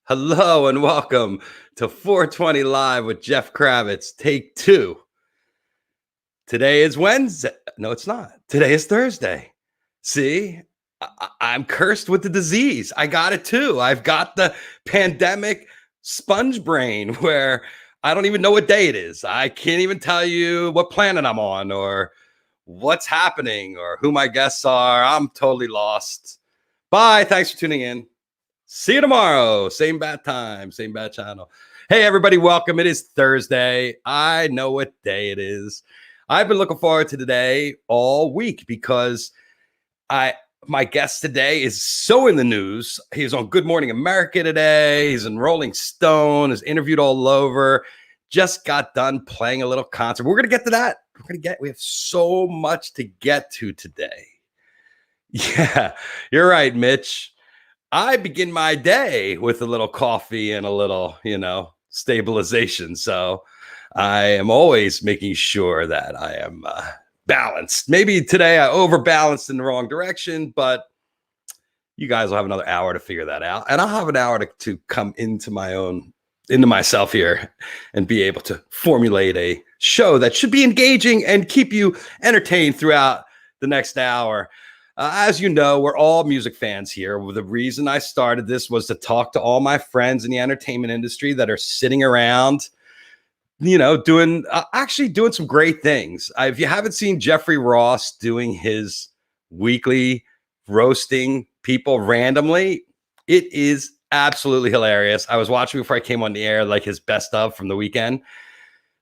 Hello and welcome to 420 Live with Jeff Kravitz, take two. Today is Wednesday. No, it's not. Today is Thursday. See, I'm cursed with the disease. I got it too. I've got the pandemic sponge brain where I don't even know what day it is. I can't even tell you what planet I'm on or what's happening or who my guests are. I'm totally lost. Bye. Thanks for tuning in. See you tomorrow. Same bad time, same bad channel. Hey, everybody, welcome. It is Thursday. I know what day it is. I've been looking forward to today all week because my guest today is so in the news. He's on Good Morning America today. He's in Rolling Stone, is interviewed all over. Just got done playing a little concert. We're going to get to that. We have so much to get to today. Yeah, you're right, Mitch. I begin my day with a little coffee and a little, stabilization. So I am always making sure that I am balanced. Maybe today I overbalanced in the wrong direction, but you guys will have another hour to figure that out. And I'll have an hour to come into myself here and be able to formulate a show that should be engaging and keep you entertained throughout the next hour. As you know, we're all music fans here. The reason I started this was to talk to all my friends in the entertainment industry that are sitting around, doing some great things. If you haven't seen Jeffrey Ross doing his weekly roasting people randomly, it is absolutely hilarious. I was watching before I came on the air, like his best of from the weekend.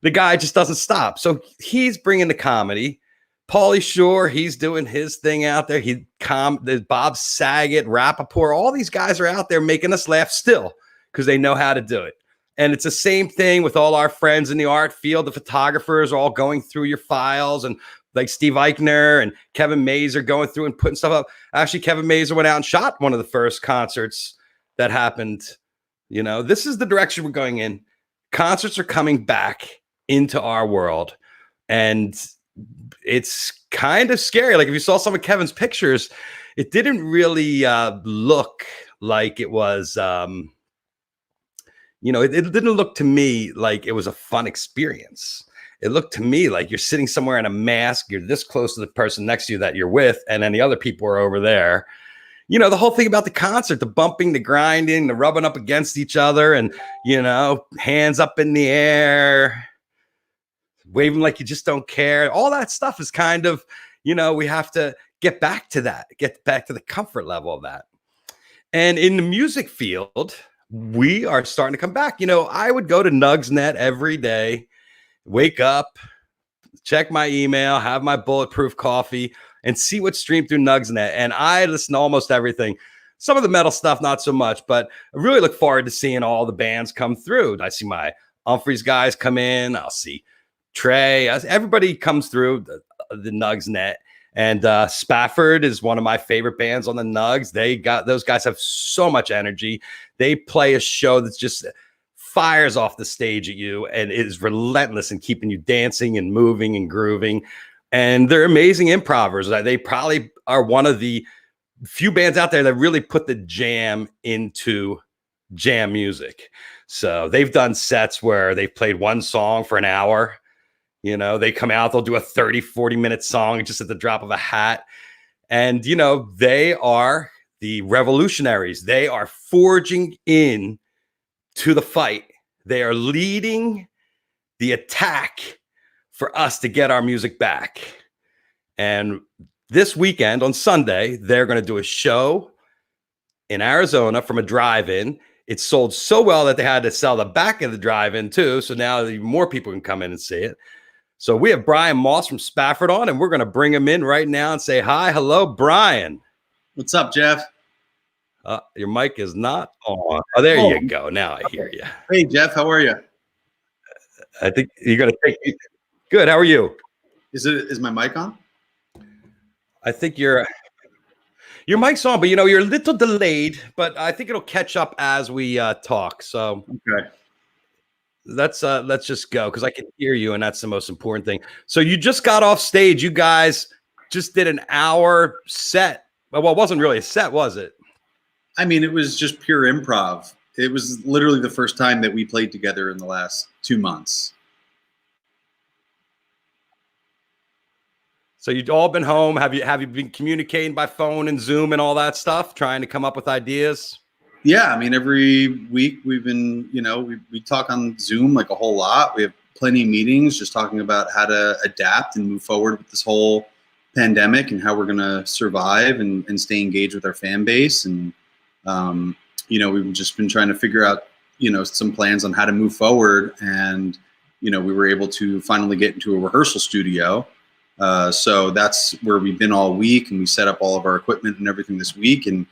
The guy just doesn't stop. So he's bringing the comedy. Pauly Shore, he's doing his thing out there. There's Bob Saget, Rappaport, all these guys are out there making us laugh still because they know how to do it. And it's the same thing with all our friends in the art field. The photographers are all going through your files, and like Steve Eichner and Kevin Mazer going through and putting stuff up. Actually, Kevin Mazer went out and shot one of the first concerts that happened. This is the direction we're going in. Concerts are coming back into our world, and it's kind of scary. Like if you saw some of Kevin's pictures, it didn't really look like it was, it didn't look to me like it was a fun experience. It looked to me like you're sitting somewhere in a mask. You're this close to the person next to you that you're with, and then the other people are over there. The whole thing about the concert, the bumping, the grinding, the rubbing up against each other, and, hands up in the air, waving like you just don't care. All that stuff is kind of, we have to get back to that, get back to the comfort level of that. And in the music field, we are starting to come back. I would go to Nugsnet every day, wake up, check my email, have my bulletproof coffee, and see what's streamed through Nugsnet. And I listen to almost everything. Some of the metal stuff, not so much, but I really look forward to seeing all the bands come through. I see my Humphreys guys come in. I'll see Trey, everybody comes through the Nugsnet, and Spafford is one of my favorite bands on the Nugs. Those guys have so much energy. They play a show that's just fires off the stage at you and is relentless in keeping you dancing and moving and grooving. And they're amazing improvers. They probably are one of the few bands out there that really put the jam into jam music. So they've done sets where they've played one song for an hour. They come out, they'll do a 30, 40-minute song just at the drop of a hat. And, they are the revolutionaries. They are forging in to the fight. They are leading the attack for us to get our music back. And this weekend on Sunday, they're going to do a show in Arizona from a drive-in. It sold so well that they had to sell the back of the drive-in too. So now more people can come in and see it. So we have Brian Moss from Spafford on, and we're going to bring him in right now and say hi. Hello, Brian. What's up, Jeff? Your mic is not on. Oh, there you go. Now I hear you. Hey, Jeff. How are you? I think you're going to take good. How are you? Is my mic on? I think your mic's on, but you're a little delayed, but I think it'll catch up as we talk. So okay. Let's just go because I can hear you, and that's the most important thing. So you just got off stage. You guys just did an hour set. Well, it wasn't really a set, was it? I mean, it was just pure improv. It was literally the first time that we played together in the last 2 months. So you've all been home. Have you been communicating by phone and Zoom and all that stuff, trying to come up with ideas? Yeah, I mean, every week we've been, we talk on Zoom like a whole lot. We have plenty of meetings just talking about how to adapt and move forward with this whole pandemic and how we're going to survive and stay engaged with our fan base. And, we've just been trying to figure out, some plans on how to move forward. And, we were able to finally get into a rehearsal studio. So that's where we've been all week, and we set up all of our equipment and everything this week. And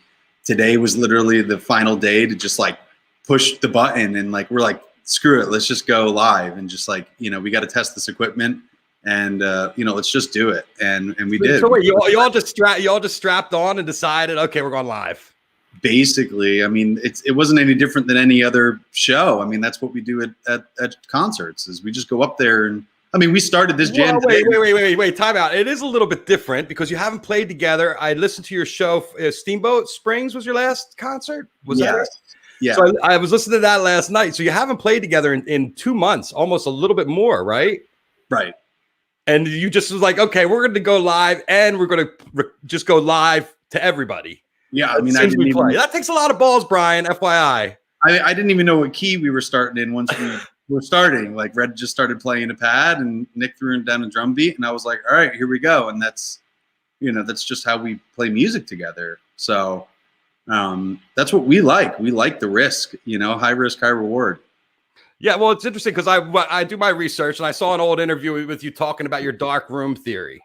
today was literally the final day to just like push the button and like, we're like, screw it, let's just go live and just like, we got to test this equipment and, let's just do it. And we did. So wait, you all just strapped on and decided, okay, we're going live. Basically, I mean, it wasn't any different than any other show. I mean, that's what we do at concerts is we just go up there and, I mean, we started this jam. Wait, time out. It is a little bit different because you haven't played together. I listened to your show. Steamboat Springs was your last concert? Was that it? Yeah. So I was listening to that last night. So you haven't played together in 2 months, almost a little bit more, right? Right. And you just was like, okay, we're going to go live and we're going to just go live to everybody. Yeah. I mean, that takes a lot of balls, Brian, FYI. I didn't even know what key we were starting in once we were starting. Like Red just started playing a pad and Nick threw down a drum beat. And I was like, all right, here we go. And that's just how we play music together. So that's what we like. We like the risk, high risk, high reward. Yeah, well, it's interesting because I do my research and I saw an old interview with you talking about your dark room theory.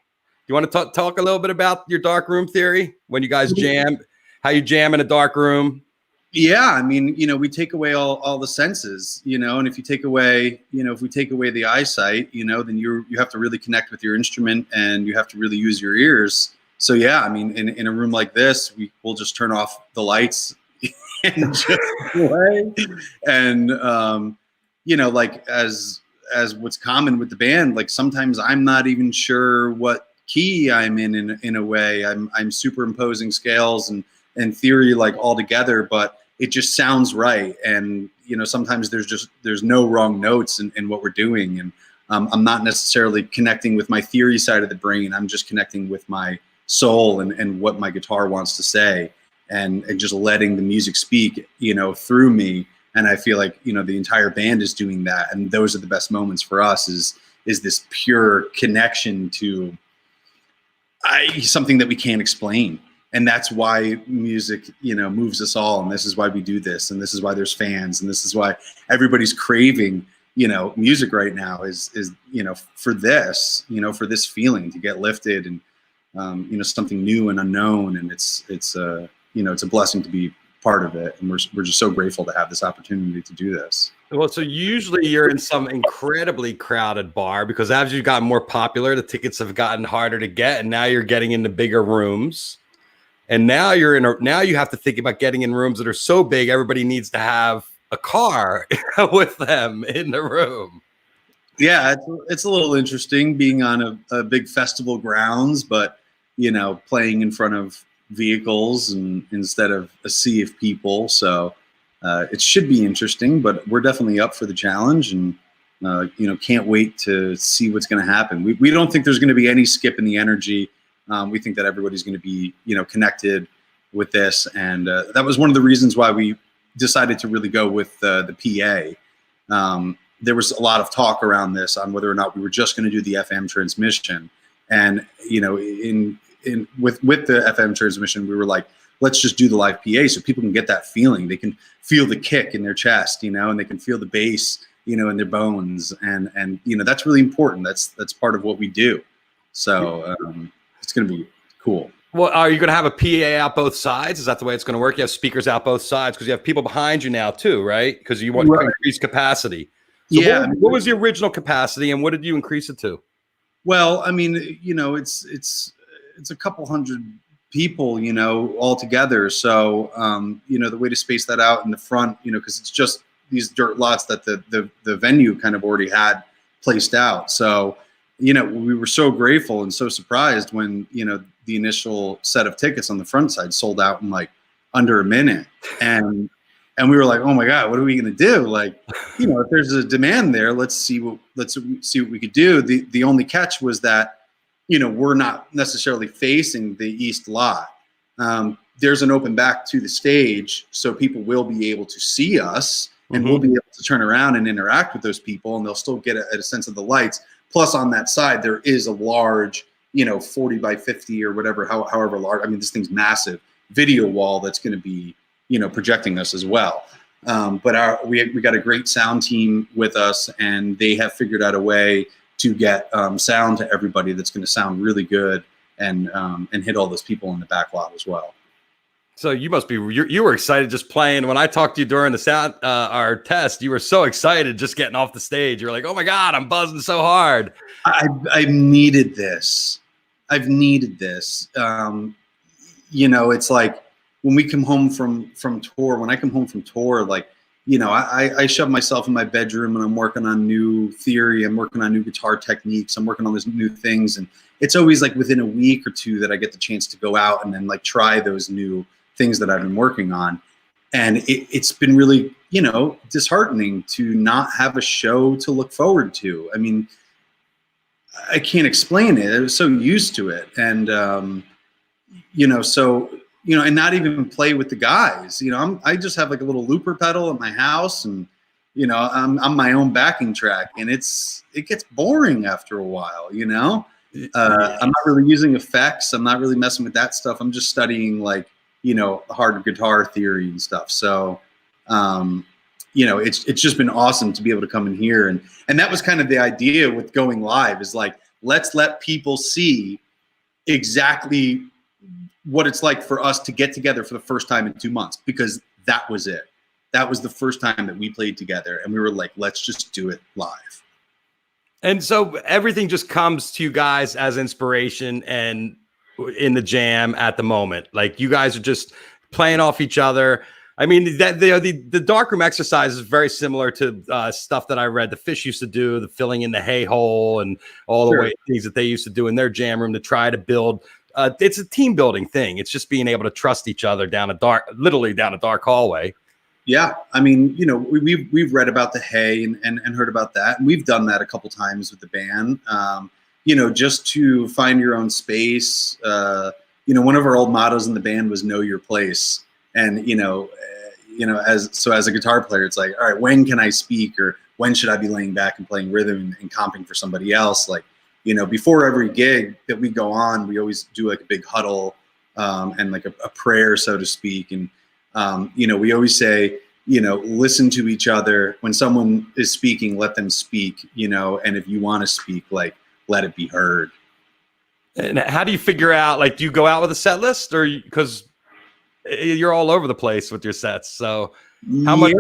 You want to talk a little bit about your dark room theory when you guys jam, how you jam in a dark room? Yeah, I mean, we take away all the senses, and if you take away, if we take away the eyesight, then you have to really connect with your instrument and you have to really use your ears. So yeah, I mean, in a room like this, we'll just turn off the lights and just play. And like as what's common with the band, like sometimes I'm not even sure what key I'm in a way. I'm superimposing scales and theory like all together, but it just sounds right. And sometimes there's no wrong notes in what we're doing, and I'm not necessarily connecting with my theory side of the brain. I'm just connecting with my soul and what my guitar wants to say, and just letting the music speak through me. And I feel like the entire band is doing that, and those are the best moments for us is this pure connection to something that we can't explain. And that's why music, moves us all. And this is why we do this. And this is why there's fans. And this is why everybody's craving, music right now is for this, for this feeling to get lifted and, something new and unknown. And it's a blessing to be part of it. And we're just so grateful to have this opportunity to do this. Well, so usually you're in some incredibly crowded bar because as you've gotten more popular, the tickets have gotten harder to get. And now you're getting into bigger rooms. And now now you have to think about getting in rooms that are so big, everybody needs to have a car with them in the room. Yeah, it's a little interesting being on a big festival grounds, but, playing in front of vehicles and instead of a sea of people. So it should be interesting, but we're definitely up for the challenge and, can't wait to see what's going to happen. We don't think there's going to be any skip in the energy. We think that everybody's going to be, connected with this. And that was one of the reasons why we decided to really go with the PA. There was a lot of talk around this on whether or not we were just going to do the FM transmission. And, with the FM transmission, we were like, let's just do the live PA so people can get that feeling. They can feel the kick in their chest, and they can feel the bass, in their bones. And that's really important. That's part of what we do. So, it's going to be cool. Well, are you going to have a PA out both sides? Is that the way it's going to work? You have speakers out both sides because you have people behind you now too, right? Because you want to increase capacity. So yeah. What was the original capacity and what did you increase it to? Well, I mean, it's a couple hundred people, all together. So, the way to space that out in the front, because it's just these dirt lots that the venue kind of already had placed out. So, we were so grateful and so surprised when, the initial set of tickets on the front side sold out in like under a minute. And And we were like, oh my God, what are we going to do? Like, if there's a demand there, let's see what we could do. The only catch was that, we're not necessarily facing the east lot. There's an open back to the stage, so people will be able to see us, and we'll be able to turn around and interact with those people, and they'll still get a sense of the lights. Plus, on that side, there is a large, 40 by 50 or whatever, however large. I mean, this thing's massive video wall that's going to be, projecting us as well. But we got a great sound team with us, and they have figured out a way to get sound to everybody that's going to sound really good and hit all those people in the back lot as well. So you must be, you were excited just playing. When I talked to you during the sound, our test, you were so excited just getting off the stage. You're like, oh my God, I'm buzzing so hard. I needed this. I've needed this. It's like when we come home from tour, like, I shove myself in my bedroom and I'm working on new theory. I'm working on new guitar techniques. I'm working on these new things. And it's always like within a week or two that I get the chance to go out and then like try those new things that I've been working on. And it's been really, disheartening to not have a show to look forward to. I mean, I can't explain it. I was so used to it. And, and not even play with the guys. I just have like a little looper pedal at my house, and I'm my own backing track, and it gets boring after a while. I'm not really using effects. I'm not really messing with that stuff. I'm just studying like hard guitar theory and stuff. So it's just been awesome to be able to come in here, and that was kind of the idea with going live, is like, let's let people see exactly what it's like for us to get together for the first time in 2 months, because that was it. That was the first time that we played together, and we were like, let's just do it live. And so everything just comes to you guys as inspiration and in the jam at the moment. Like, you guys are just playing off each other. I mean, that the darkroom exercise is very similar to stuff that I read the Fish used to do, the filling in the hay hole and all the way things that they used to do in their jam room to try to build. It's a team building thing. It's just being able to trust each other literally down a dark hallway. Yeah. I mean, we've read about the hay and heard about that. And we've done that a couple times with the band, just to find your own space. One of our old mottos in the band was know your place. And, as a guitar player, it's like, all right, when can I speak, or when should I be laying back and playing rhythm and comping for somebody else? Like, before every gig that we go on, we always do like a big huddle and like a prayer, so to speak. And, we always say, listen to each other. When someone is speaking, let them speak, and if you want to speak, like, let it be heard. And how do you figure out, like, do you go out with a set list, or because you're all over the place with your sets? So how much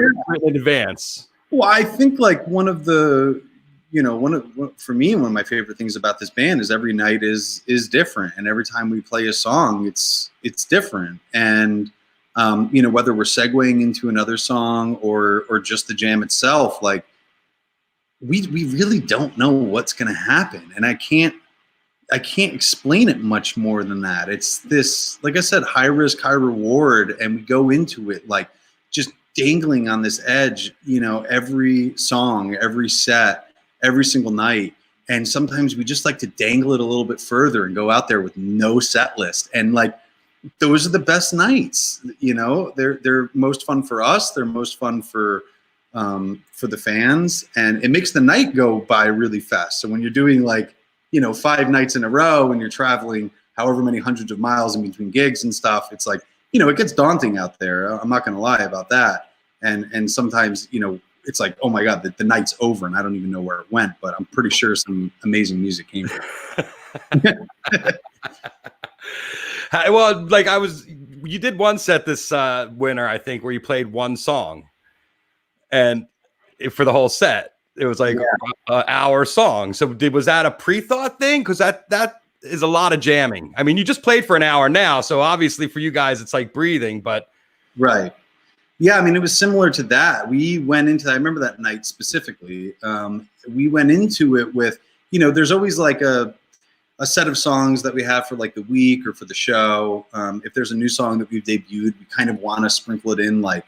in advance? Well, I think like one of my favorite things about this band is every night is different, and every time we play a song, it's different. And whether we're segueing into another song or just the jam itself, like we really don't know what's going to happen, and I can't explain it much more than that. It's this, like I said, high risk, high reward, and we go into it like just dangling on this edge, every song, every set, every single night. And sometimes we just like to dangle it a little bit further and go out there with no set list. And like, those are the best nights, they're most fun for us. They're most fun for the fans, and it makes the night go by really fast. So when you're doing like, 5 nights in a row and you're traveling however many hundreds of miles in between gigs and stuff, it's like, it gets daunting out there. I'm not going to lie about that. And sometimes, it's like, oh my God, the night's over and I don't even know where it went, but I'm pretty sure some amazing music came from it. Well, like you did one set this winter, I think, where you played one song, and for the whole set, it was like an hour song. So was that a pre-thought thing? Because that is a lot of jamming. I mean, you just played for an hour now, so obviously for you guys, it's like breathing. But right. Yeah, I mean, it was similar to that. We went into, I remember that night specifically. We went into it with, there's always like a set of songs that we have for like the week or for the show. If there's a new song that we've debuted, we kind of want to sprinkle it in like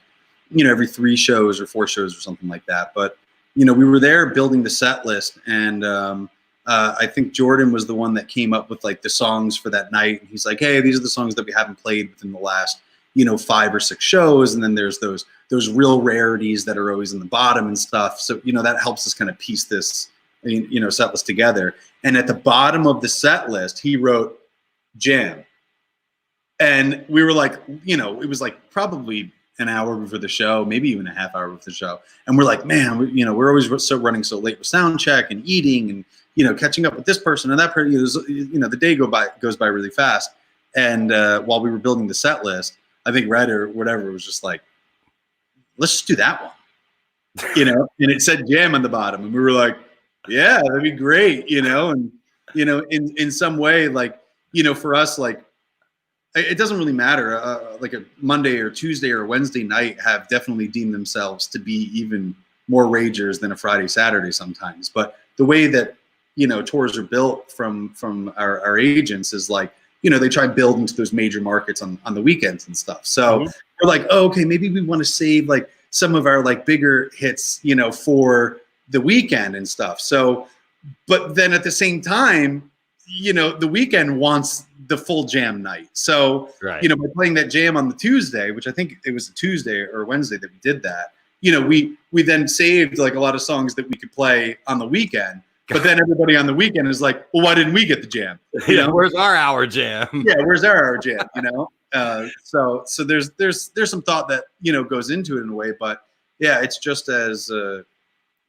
every 3 shows or 4 shows or something like that. But, we were there building the set list, and I think Jordan was the one that came up with like the songs for that night. And he's like, hey, these are the songs that we haven't played within the last, 5 or 6 shows. And then there's those real rarities that are always in the bottom and stuff. So, that helps us kind of piece this, set list together. And at the bottom of the set list, he wrote Jam. And we were like, it was like probably an hour before the show, maybe even a half hour before the show. And we're like, man, we're always running so late with sound check and eating and, catching up with this person and that person. The day goes by really fast. And while we were building the set list, I think Red or whatever was just like, let's just do that one, and it said Jam on the bottom. And we were like, yeah, that'd be great, and, in some way, like, for us, like, it doesn't really matter. Like a Monday or Tuesday or Wednesday night have definitely deemed themselves to be even more ragers than a Friday, Saturday sometimes. But the way that, tours are built from our agents is like, they try to build into those major markets on the weekends and stuff. So we're like, oh, okay, maybe we want to save like some of our like bigger hits, for the weekend and stuff. So, but then at the same time, the weekend wants the full jam night. So, right. By playing that jam on the Tuesday, which I think it was a Tuesday or Wednesday that we did that, we then saved like a lot of songs that we could play on the weekend. But then everybody on the weekend is like, well, why didn't we get the jam? Where's our hour jam? Yeah, where's our hour jam? So there's some thought that goes into it in a way, but yeah, it's just as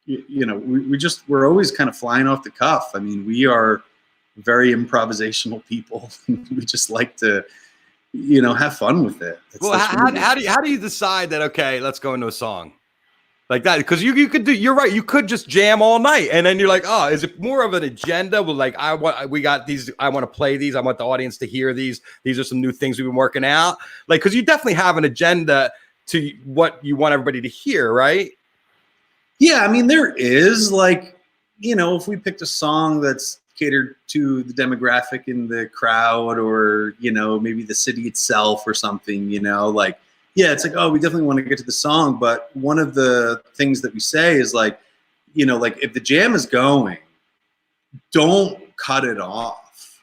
we're always kind of flying off the cuff. I mean, we are very improvisational people. We just like to have fun with it. Well, how do you decide that, okay, let's go into a song like that? Because you're right, you could just jam all night, and then you're like, oh, is it more of an agenda? Well, like, I want to play these, I want the audience to hear these are some new things we've been working out, like, because you definitely have an agenda to what you want everybody to hear, right? Yeah, I mean, there is, like, if we picked a song that's catered to the demographic in the crowd, or maybe the city itself or something, like, yeah, it's like, oh, we definitely want to get to the song. But one of the things that we say is like, like, if the jam is going, don't cut it off.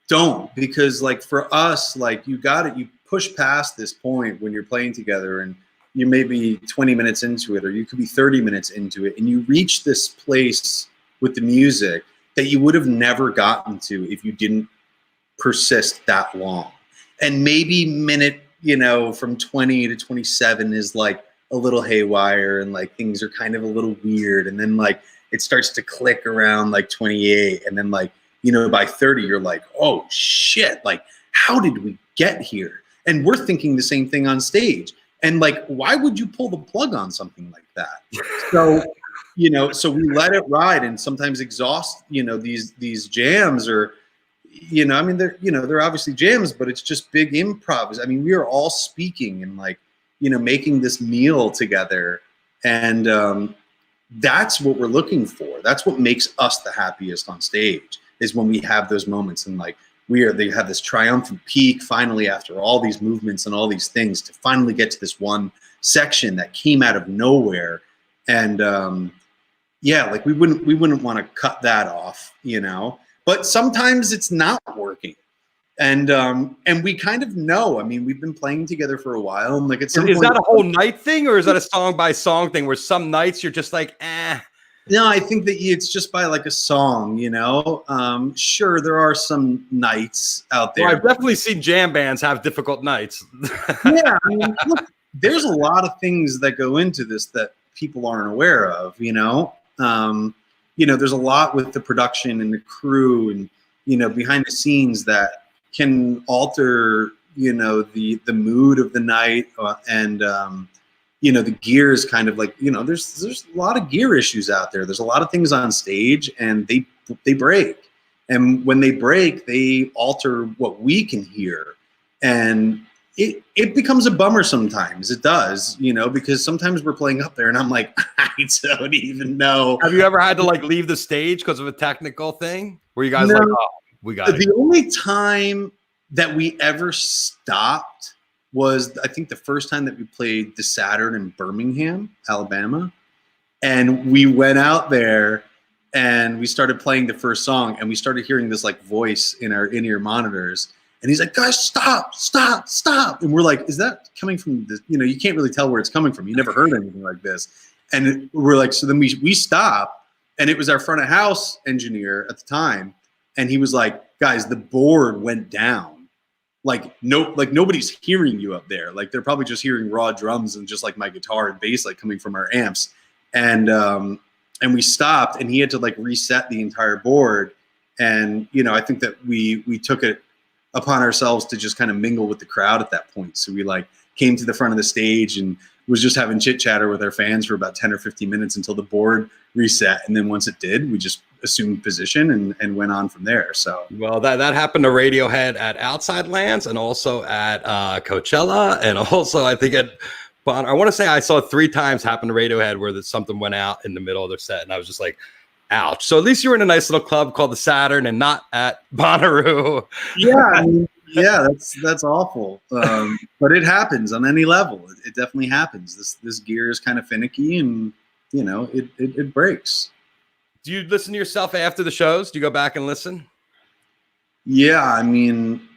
Don't, because like for us, like, you push past this point when you're playing together, and you may be 20 minutes into it, or you could be 30 minutes into it, and you reach this place with the music that you would have never gotten to if you didn't persist that long. And maybe minute, from 20 to 27 is like a little haywire, and like things are kind of a little weird. And then like it starts to click around like 28. And then like, by 30, you're like, oh shit, like, how did we get here? And we're thinking the same thing on stage. And like, why would you pull the plug on something like that? So, so we let it ride, and sometimes exhaust, these jams, or, I mean, they're obviously jams, but it's just big improv. I mean, we are all speaking and like, making this meal together. And that's what we're looking for. That's what makes us the happiest on stage, is when we have those moments, and like, they have this triumphant peak finally after all these movements and all these things, to finally get to this one section that came out of nowhere. And yeah, like we wouldn't want to cut that off, but sometimes it's not working. And we kind of know. I mean, we've been playing together for a while, and like, at some point, is that a whole night thing, or is that a song by song thing, where some nights you're just like, eh? No, I think that it's just by like a song, Sure, there are some nights out there. Well, I've definitely seen jam bands have difficult nights. Yeah, I mean, look, there's a lot of things that go into this that people aren't aware of, there's a lot with the production and the crew and, behind the scenes that can alter, the mood of the night, and the gear is kind of like, there's a lot of gear issues out there. There's a lot of things on stage, and they break. And when they break, they alter what we can hear. And it becomes a bummer sometimes. It does, because sometimes we're playing up there and I'm like, I don't even know. Have you ever had to like leave the stage because of a technical thing? Where you guys No. like, oh, we got it. The only time that we ever stopped was, I think, the first time that we played the Saturn in Birmingham, Alabama. And we went out there and we started playing the first song, and we started hearing this like voice in our in-ear monitors. And he's like, guys, stop, stop, stop. And we're like, is that coming from this? You know, you can't really tell where it's coming from. You never heard anything like this. And we're like, so then we stopped, and it was our front of house engineer at the time. And he was like, guys, the board went down. Like nobody's hearing you up there. Like they're probably just hearing raw drums and just like my guitar and bass like coming from our amps. And we stopped, and he had to like reset the entire board. And, you know, I think that we took it upon ourselves to just kind of mingle with the crowd at that point. So we like came to the front of the stage and was just having chit chatter with our fans for about 10 or 15 minutes until the board reset. And then once it did, we just assumed position and went on from there. So, well, that happened to Radiohead at Outside Lands, and also at Coachella, and also I think at Bonner. I want to say I saw it 3 times happen to Radiohead where something went out in the middle of their set, and I was just like, ouch. So at least you were in a nice little club called the Saturn and not at Bonnaroo. Yeah, I mean, yeah, that's awful. But it happens on any level. It definitely happens. This gear is kind of finicky, and you know, it breaks. Do you listen to yourself after the shows? Do you go back and listen? Yeah, I mean,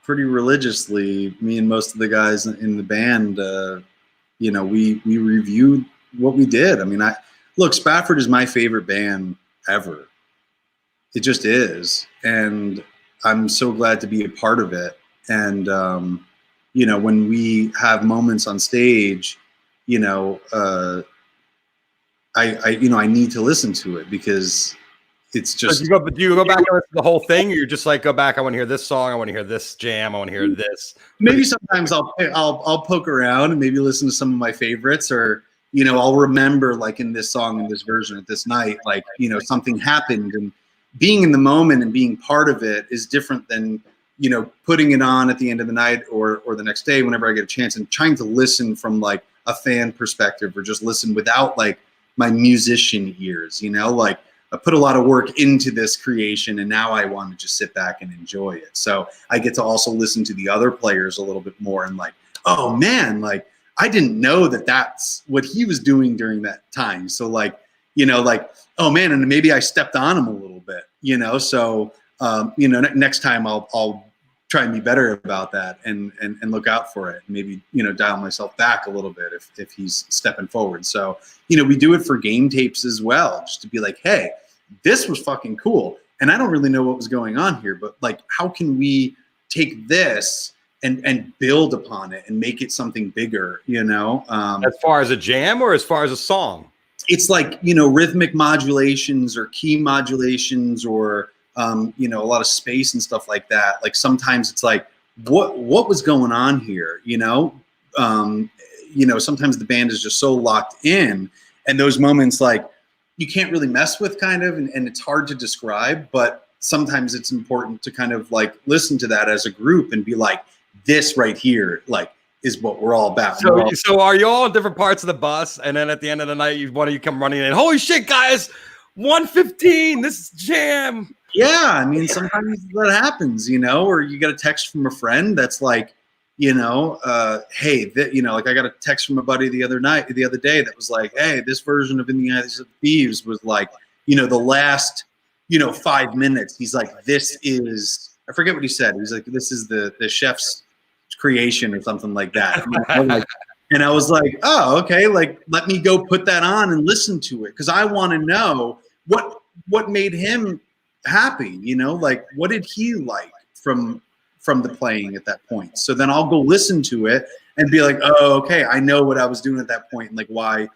pretty religiously. Me and most of the guys in the band, you know, we reviewed what we did. I mean, look, Spafford is my favorite band ever. It just is, and I'm so glad to be a part of it. And you know, when we have moments on stage, you know, I need to listen to it because it's just. Do you go back and listen to the whole thing? Or you're just like, go back, I want to hear this song, I want to hear this jam, I want to hear this. Maybe sometimes I'll poke around and maybe listen to some of my favorites, or you know, I'll remember like in this song, in this version at this night, like, you know, something happened, and being in the moment and being part of it is different than, you know, putting it on at the end of the night or the next day whenever I get a chance, and trying to listen from like a fan perspective, or just listen without like my musician ears, you know, like I put a lot of work into this creation, and now I want to just sit back and enjoy it. So I get to also listen to the other players a little bit more, and like, oh man, like I didn't know that that's what he was doing during that time. So like, you know, like, oh man, and maybe I stepped on him a little bit, you know? So, you know, next time I'll try and be better about that and look out for it. Maybe, you know, dial myself back a little bit if he's stepping forward. So, you know, we do it for game tapes as well, just to be like, hey, this was fucking cool. And I don't really know what was going on here, but like, how can we take this and build upon it and make it something bigger, you know? As far as a jam or as far as a song? It's like, you know, rhythmic modulations or key modulations, or, you know, a lot of space and stuff like that. Like sometimes it's like, what was going on here? You know, sometimes the band is just so locked in, and those moments, like, you can't really mess with kind of, and it's hard to describe, but sometimes it's important to kind of like listen to that as a group and be like, this right here, like, is what we're all about. So are you all in different parts of the bus, and then at the end of the night, one of you come running in, holy shit, guys, 1:15, this is jam. Yeah, I mean, sometimes that happens, you know, or you get a text from a friend that's like, you know, hey, you know, like I got a text from a buddy the other day that was like, hey, this version of In the Eyes of Thieves was like, you know, the last, you know, 5 minutes. He's like, this is, I forget what he said. He's like, this is the chef's creation or something like that. And I was like, oh, okay, like let me go put that on and listen to it, because I want to know what made him happy, you know, like what did he like from the playing at that point. So then I'll go listen to it and be like, oh, okay, I know what I was doing at that point, and like why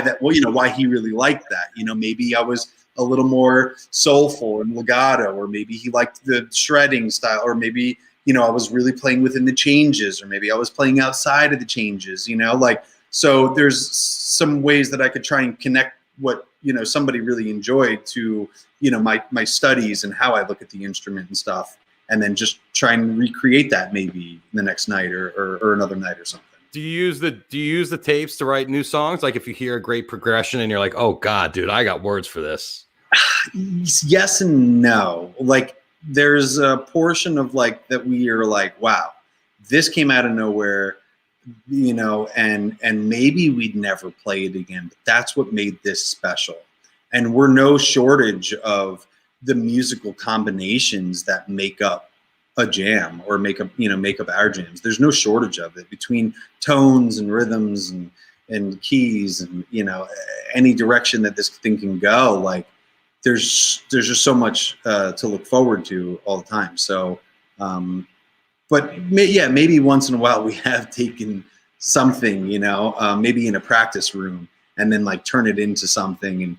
that, well, you know, why he really liked that. You know, maybe I was a little more soulful and legato, or maybe he liked the shredding style, or maybe, you know, I was really playing within the changes, or maybe I was playing outside of the changes, you know, like, so there's some ways that I could try and connect what, you know, somebody really enjoyed to, you know, my studies and how I look at the instrument and stuff, and then just try and recreate that maybe the next night or another night or something. Do you use the tapes to write new songs? Like if you hear a great progression and you're like, oh God, dude, I got words for this. Yes and no. Like there's a portion of like that we are like, wow, This came out of nowhere, you know, and maybe we'd never play it again, but that's what made this special. And we're no shortage of the musical combinations that make up a jam or make up our jams. There's no shortage of it between tones and rhythms and keys and, you know, any direction that this thing can go. Like there's just so much to look forward to all the time. So, but maybe once in a while we have taken something, you know, maybe in a practice room and then like turn it into something and,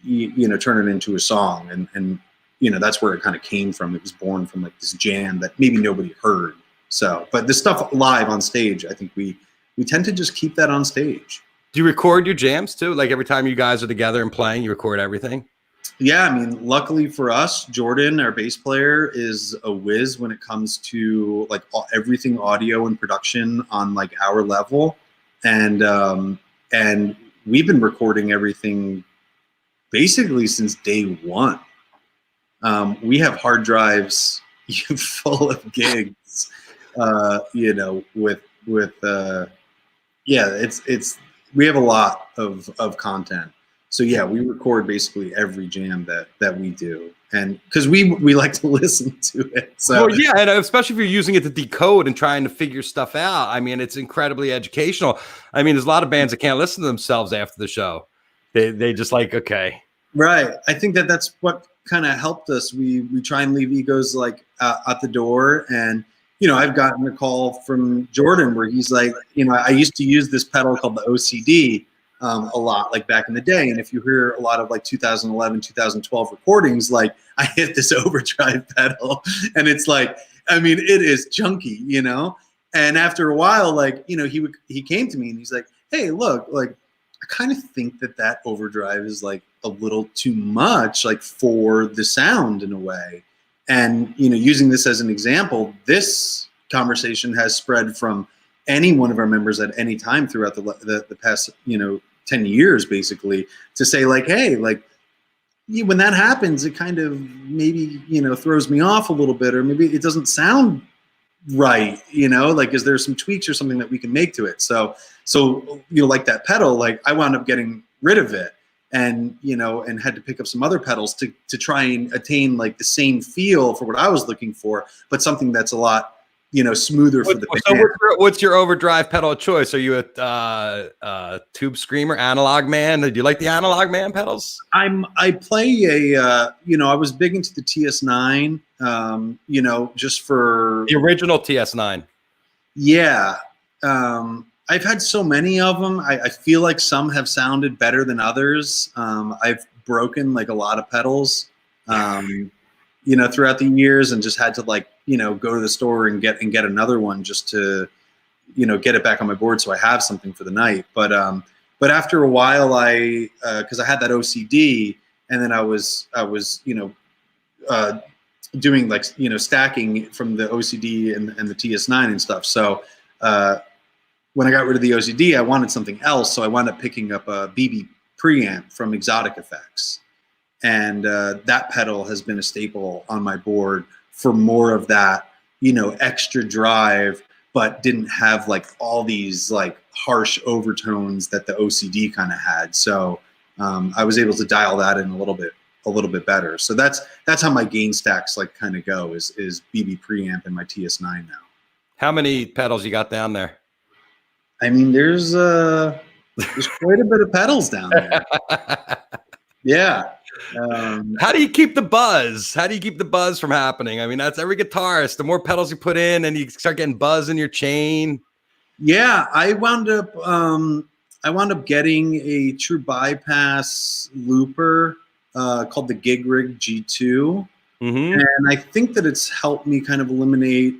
you know, turn it into a song. And, you know, that's where it kind of came from. It was born from like this jam that maybe nobody heard. So, but the stuff live on stage, I think we tend to just keep that on stage. Do you record your jams too? Like every time you guys are together and playing, you record everything? Yeah, I mean, luckily for us, Jordan, our bass player, is a whiz when it comes to like everything audio and production on like our level, and we've been recording everything basically since day one. We have hard drives full of gigs, you know, with it's we have a lot of content. So yeah, we record basically every jam that we do, and because we like to listen to it. So well, yeah, and especially if you're using it to decode and trying to figure stuff out. I mean, it's incredibly educational. I mean, there's a lot of bands that can't listen to themselves after the show. They just like, okay, right. I think that's what kind of helped us. We try and leave egos like at the door, and you know, I've gotten a call from Jordan where he's like, you know, I used to use this pedal called the OCD. A lot like back in the day, and if you hear a lot of like 2011 2012 recordings, like I hit this overdrive pedal and it's like, I mean, it is chunky, you know. And after a while, like, you know, he came to me and he's like, hey, look, like I kind of think that overdrive is like a little too much like for the sound in a way. And you know, using this as an example, this conversation has spread from any one of our members at any time throughout the past, you know, 10 years basically, to say like, hey, like when that happens, it kind of maybe, you know, throws me off a little bit, or maybe it doesn't sound right, you know, like is there some tweaks or something that we can make to it? So you know, like that pedal, like I wound up getting rid of it, and you know, and had to pick up some other pedals to try and attain like the same feel for what I was looking for, but something that's a lot, you know, smoother for the band. So what's your overdrive pedal of choice? Are you a tube screamer, analog man? Do you like the analog man pedals? I play a you know, I was big into the TS9, you know, just for the original TS9. Yeah. I've had so many of them. I feel like some have sounded better than others. I've broken like a lot of pedals, you know, throughout the years, and just had to like, you know, go to the store and get another one just to, you know, get it back on my board so I have something for the night. But after a while, because I had that OCD, and then I was you know, doing like, you know, stacking from the OCD and the TS9 and stuff. So when I got rid of the OCD, I wanted something else, so I wound up picking up a BB preamp from Exotic Effects, and that pedal has been a staple on my board for more of that, you know, extra drive, but didn't have like all these like harsh overtones that the OCD kind of had. So I was able to dial that in a little bit better. So that's how my gain stacks like kind of go is BB preamp and my TS9 now. How many pedals you got down there? I mean, there's quite a bit of pedals down there. Yeah. How do you keep the buzz? How do you keep the buzz from happening? I mean, that's every guitarist. The more pedals you put in, and you start getting buzz in your chain. Yeah, I wound up getting a true bypass looper called the Gig Rig G2. Mm-hmm. And I think that it's helped me kind of eliminate,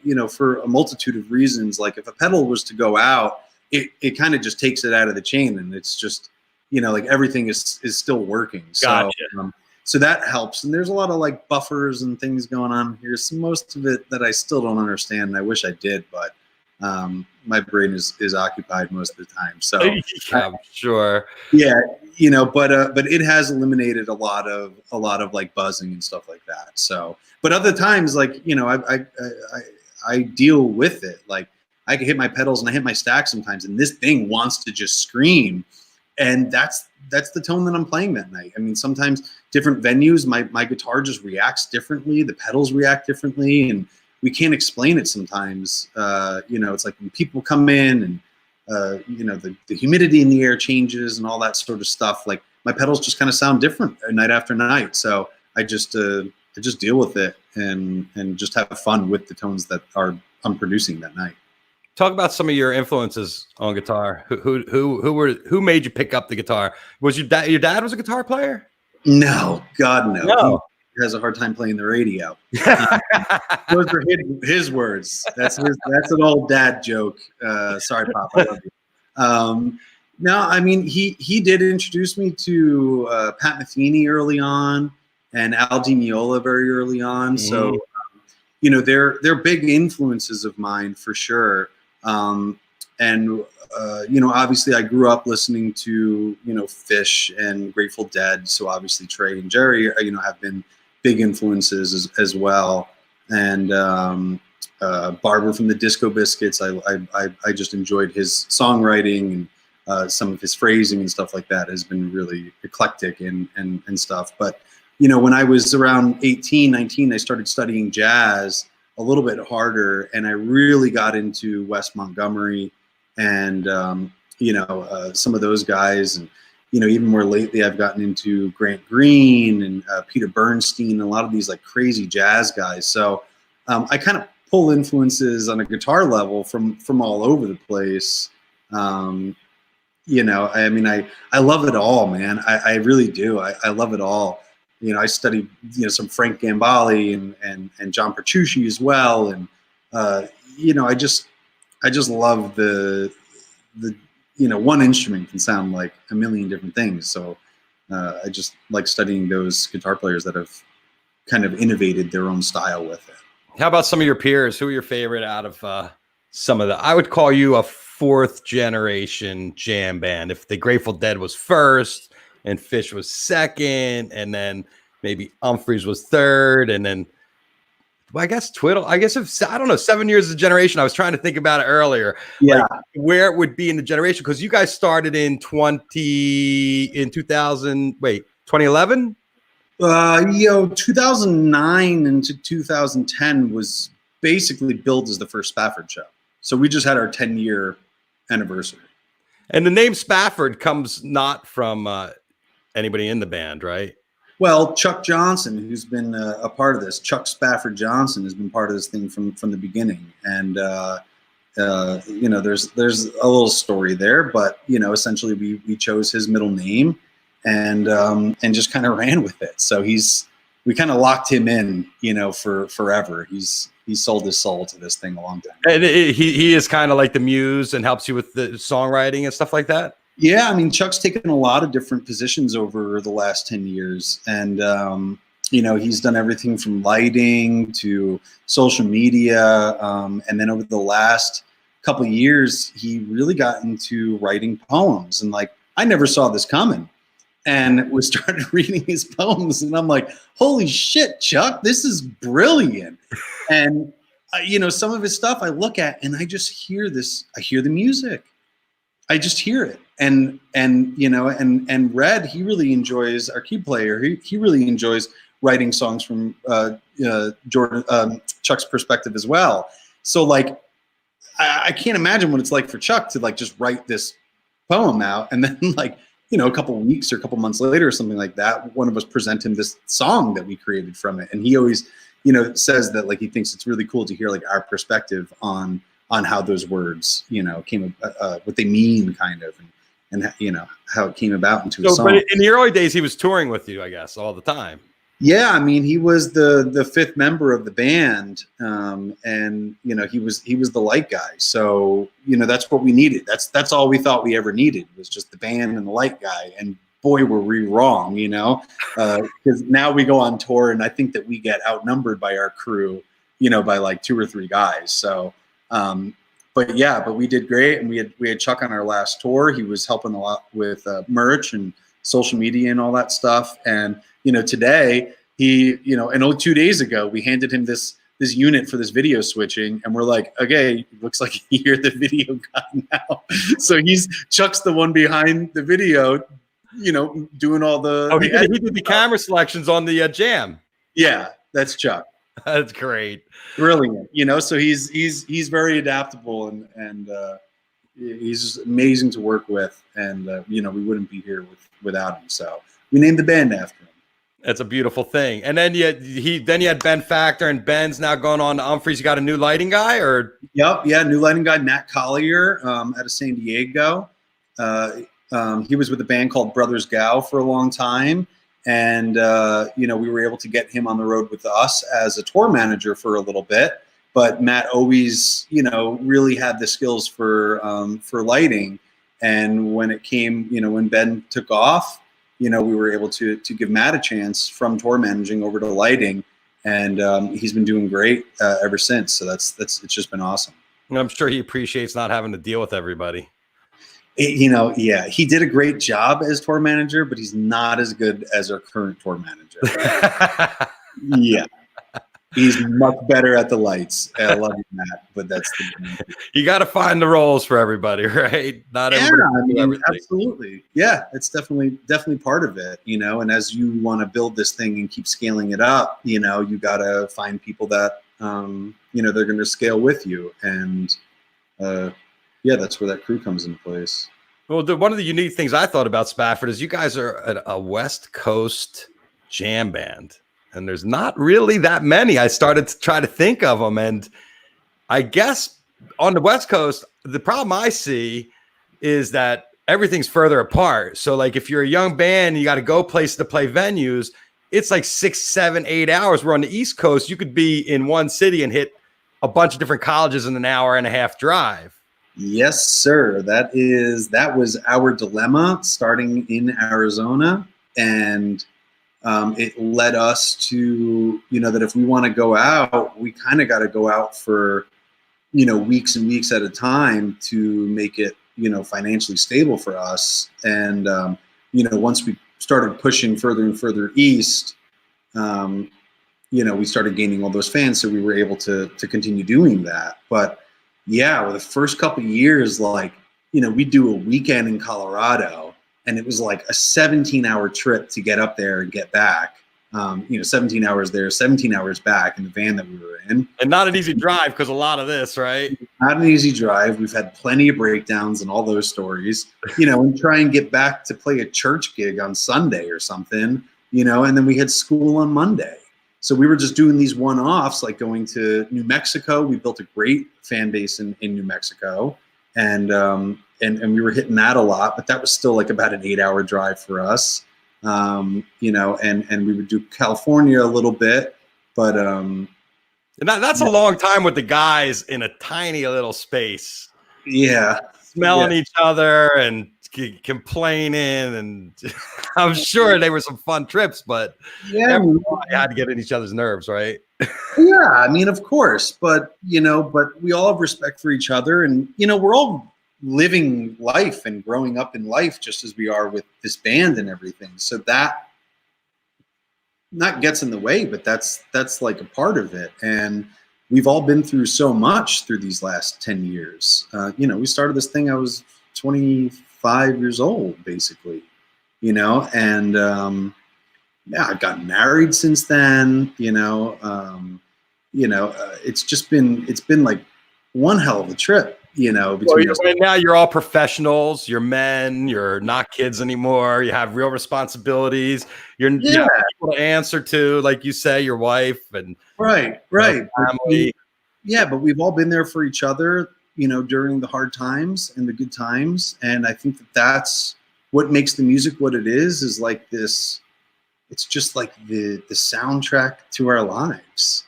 you know, for a multitude of reasons. Like if a pedal was to go out, it kind of just takes it out of the chain, and it's just, you know, like everything is still working. Gotcha. So that helps. And there's a lot of like buffers and things going on here. So most of it that I still don't understand, and I wish I did, but my brain is occupied most of the time. So yeah, I'm sure. Yeah, you know, but it has eliminated a lot of like buzzing and stuff like that. So, but other times, like, you know, I deal with it. Like I can hit my pedals and I hit my stack sometimes, and this thing wants to just scream. And that's the tone that I'm playing that night. I mean, sometimes different venues, my guitar just reacts differently. The pedals react differently, and we can't explain it sometimes. It's like when people come in and, the humidity in the air changes and all that sort of stuff. Like my pedals just kind of sound different night after night. So I just deal with it and just have fun with the tones that I'm producing that night. Talk about some of your influences on guitar. Who made you pick up the guitar? Was your dad? Your dad was a guitar player? No, God no. No. He has a hard time playing the radio. Those are his words. That's an old dad joke. Sorry, Pop. I love you. No, I mean he did introduce me to Pat Metheny early on and Al Di Meola very early on. So they're big influences of mine for sure. Obviously I grew up listening to, Fish and Grateful Dead. So obviously Trey and Jerry, have been big influences as well. And Barber from the Disco Biscuits, I just enjoyed his songwriting and some of his phrasing and stuff like that has been really eclectic and stuff. But, when I was around 18, 19, I started studying jazz a little bit harder, and I really got into Wes Montgomery and some of those guys, and even more lately I've gotten into Grant Green and Peter Bernstein and a lot of these like crazy jazz guys. So I kind of pull influences on a guitar level from all over the place. I love it all, man. I really do. I love it all. I studied, some Frank Gambale and John Petrucci as well. And, I just love the one instrument can sound like a million different things. So I just like studying those guitar players that have kind of innovated their own style with it. How about some of your peers? Who are your favorite out of some of the, I would call you a fourth generation jam band. If the Grateful Dead was first, and Fish was second, and then maybe Humphreys was third, and then I guess Twiddle. I guess I don't know, 7 years of generation. I was trying to think about it earlier. Yeah, like where it would be in the generation, because you guys started in 2000. Wait, 2011. 2009 into 2010 was basically billed as the first Spafford show. So we just had our 10-year anniversary. And the name Spafford comes not from anybody in the band, right? Well, Chuck Johnson, who's been a part of this, Chuck Spafford Johnson has been part of this thing from the beginning. And, there's a little story there, but, essentially we chose his middle name and just kind of ran with it. So we kind of locked him in, for forever. He sold his soul to this thing a long time. And he is kind of like the muse and helps you with the songwriting and stuff like that. Yeah, I mean, Chuck's taken a lot of different positions over the last 10 years. And, he's done everything from lighting to social media. And then over the last couple of years, he really got into writing poems. And I never saw this coming. And we started reading his poems. And I'm like, holy shit, Chuck, this is brilliant. And, some of his stuff I look at and I just hear this. I hear the music. I just hear it. And Red, he really enjoys, our key player, he really enjoys writing songs from Chuck's perspective as well. So I can't imagine what it's like for Chuck to just write this poem out and then a couple of weeks or a couple months later or something like that, one of us present him this song that we created from it. And he always, says that he thinks it's really cool to hear our perspective on how those words, came, what they mean kind of, and how it came about into a song. But in the early days, he was touring with you, I guess, all the time. Yeah, I mean, he was the fifth member of the band, and he was the light guy. So that's what we needed. That's all we thought we ever needed was just the band and the light guy. And boy, were we wrong, because now we go on tour, and I think that we get outnumbered by our crew, by 2 or 3 guys. So. But we did great, and we had Chuck on our last tour. He was helping a lot with merch and social media and all that stuff. And today and 2 days ago we handed him this this unit for this video switching, and we're like, okay, looks like you're the video guy now. So Chuck's the one behind the video, doing all the. Oh, he did the camera selections on the jam. Yeah, that's Chuck. That's great. Brilliant. So he's very adaptable, and he's just amazing to work with, and we wouldn't be here without him. So we named the band after him. That's a beautiful thing. And then you had Ben Factor, and Ben's now going on to Humphreys. You got a new lighting guy, or? Yep, yeah, new lighting guy, Matt Collier, out of San Diego. He was with a band called Brothers Gow for a long time, and we were able to get him on the road with us as a tour manager for a little bit. But Matt always, really had the skills for lighting. And when it came, when Ben took off, we were able to give Matt a chance from tour managing over to lighting, and he's been doing great ever since. So it's just been awesome. And I'm sure he appreciates not having to deal with everybody. Yeah, he did a great job as tour manager, but he's not as good as our current tour manager. Yeah. He's much better at the lights. I love you, Matt, but that's you got to find the roles for everybody, right? Not everybody. Absolutely. Yeah, it's definitely part of it, And as you want to build this thing and keep scaling it up, you got to find people that they're going to scale with you, and that's where that crew comes into place. Well, one of the unique things I thought about Spafford is you guys are a West Coast jam band. And there's not really that many. I started to try to think of them. And I guess on the West Coast, the problem I see is that everything's further apart. So like if you're a young band, you got to go places to play venues. It's like 6, 7, 8 hours. We're on the East Coast. You could be in one city and hit a bunch of different colleges in an hour and a half drive. Yes, sir. That was our dilemma starting in Arizona. And it led us to, that if we want to go out, we kind of got to go out for, weeks and weeks at a time to make it, financially stable for us. And, once we started pushing further and further east, we started gaining all those fans. So we were able to continue doing that. But yeah, the first couple of years, we'd do a weekend in Colorado. And it was like a 17-hour trip to get up there and get back. 17 hours there, 17 hours back in the van that we were in. And not an easy drive because a lot of this, right? Not an easy drive. We've had plenty of breakdowns and all those stories, and try and get back to play a church gig on Sunday or something, and then we had school on Monday. So we were just doing these one-offs, like going to New Mexico. We built a great fan base in New Mexico. And we were hitting that a lot, but that was still like about an 8-hour drive for us, and we would do California a little bit, but and that's a long time with the guys in a tiny little space. Yeah, smelling each other and complaining, and I'm sure they were some fun trips, but everybody had to get in each other's nerves, right? Yeah, I mean, of course, but we all have respect for each other, and we're all living life and growing up in life just as we are with this band and everything. So that not gets in the way, but that's like a part of it. And we've all been through so much through these last 10 years. We started this thing, I was 25 years old, basically, and I've gotten married since then, it's been like one hell of a trip, between us. And now you're all professionals, you're men, you're not kids anymore. You have real responsibilities. You have people to answer to, like you say, your wife and right. Family. But we've all been there for each other, during the hard times and the good times. And I think that's what makes the music what it is like this. It's just like the soundtrack to our lives,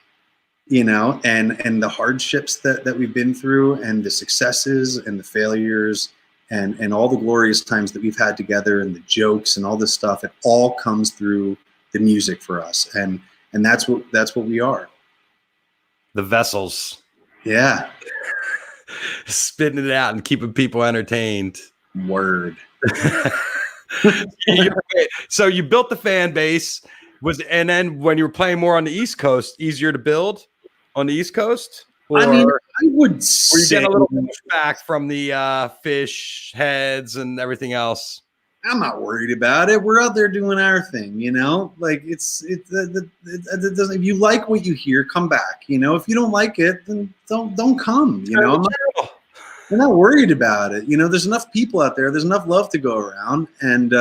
and the hardships that we've been through, and the successes and the failures and all the glorious times that we've had together, and the jokes and all this stuff. It all comes through the music for us. And that's what we are. The vessels. Yeah. Spitting it out and keeping people entertained. Word. So you built the fan base, and then when you were playing more on the East Coast, easier to build? on the East Coast? Or I mean, I would were you say getting a little pushback from the fish heads and everything else? I'm not worried about it. We're out there doing our thing, you know. Like it doesn't. If you like what you hear, come back. You know, if you don't like it, then don't come. You know, I'm not worried about it. You know, there's enough people out there. There's enough love to go around, and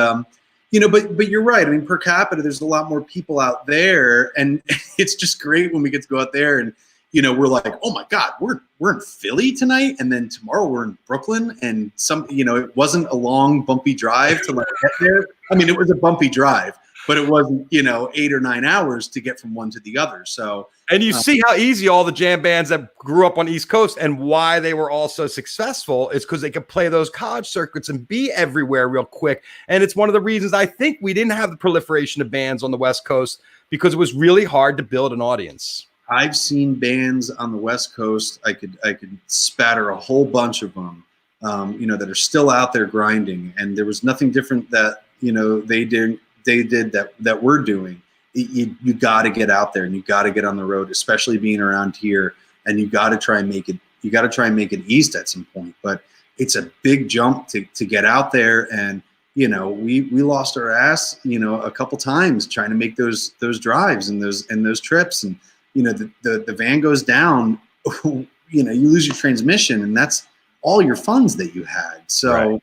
you know. But you're right. I mean, per capita, there's a lot more people out there, and it's just great when we get to go out there and. You know, we're like, oh my God, we're in Philly tonight, and then tomorrow we're in Brooklyn, and you know, it wasn't a long bumpy drive to like get there. I mean, it was a bumpy drive, but it wasn't, you know, 8 or 9 hours to get from one to the other. So, and you see how easy all the jam bands that grew up on the East Coast and why they were all so successful is because they could play those college circuits and be everywhere real quick. And it's one of the reasons I think we didn't have the proliferation of bands on the West Coast because it was really hard to build an audience. I've seen bands on the West Coast. I could spatter a whole bunch of them, you know, that are still out there grinding. And there was nothing different that, you know, they did that we're doing. You got to get out there and you got to get on the road, especially being around here. And you got to try and make it. You got to try and make it east at some point. But it's a big jump to get out there. And you know, we lost our ass, you know, a couple times trying to make those drives and those trips and. You know, the van goes down, you know, you lose your transmission and that's all your funds that you had. So,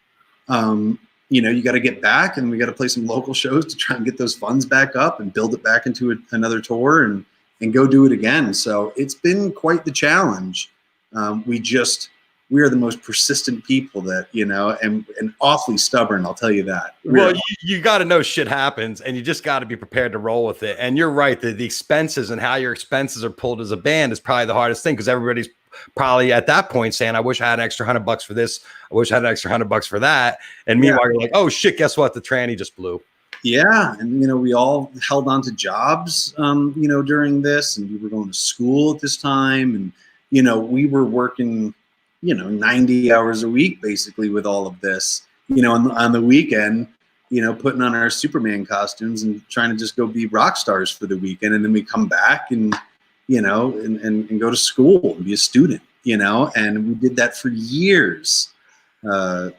right. You know, you got to get back and we got to play some local shows to try and get those funds back up and build it back into another tour and go do it again. So it's been quite the challenge. We are the most persistent people that, you know, and awfully stubborn. I'll tell you that. Well, you got to know shit happens and you just got to be prepared to roll with it. And you're right. The expenses and how your expenses are pulled as a band is probably the hardest thing because everybody's probably at that point saying, I wish I had an extra $100 for this. I wish I had an extra $100 for that. And meanwhile, you're like, oh shit, guess what? The tranny just blew. Yeah. And, you know, we all held on to jobs, you know, during this and we were going to school at this time. And, you know, we were working, you know, 90 hours a week, basically with all of this, you know, on the weekend, you know, putting on our Superman costumes and trying to just go be rock stars for the weekend. And then we come back and, you know, and go to school and be a student, you know, and we did that for years. Yeah,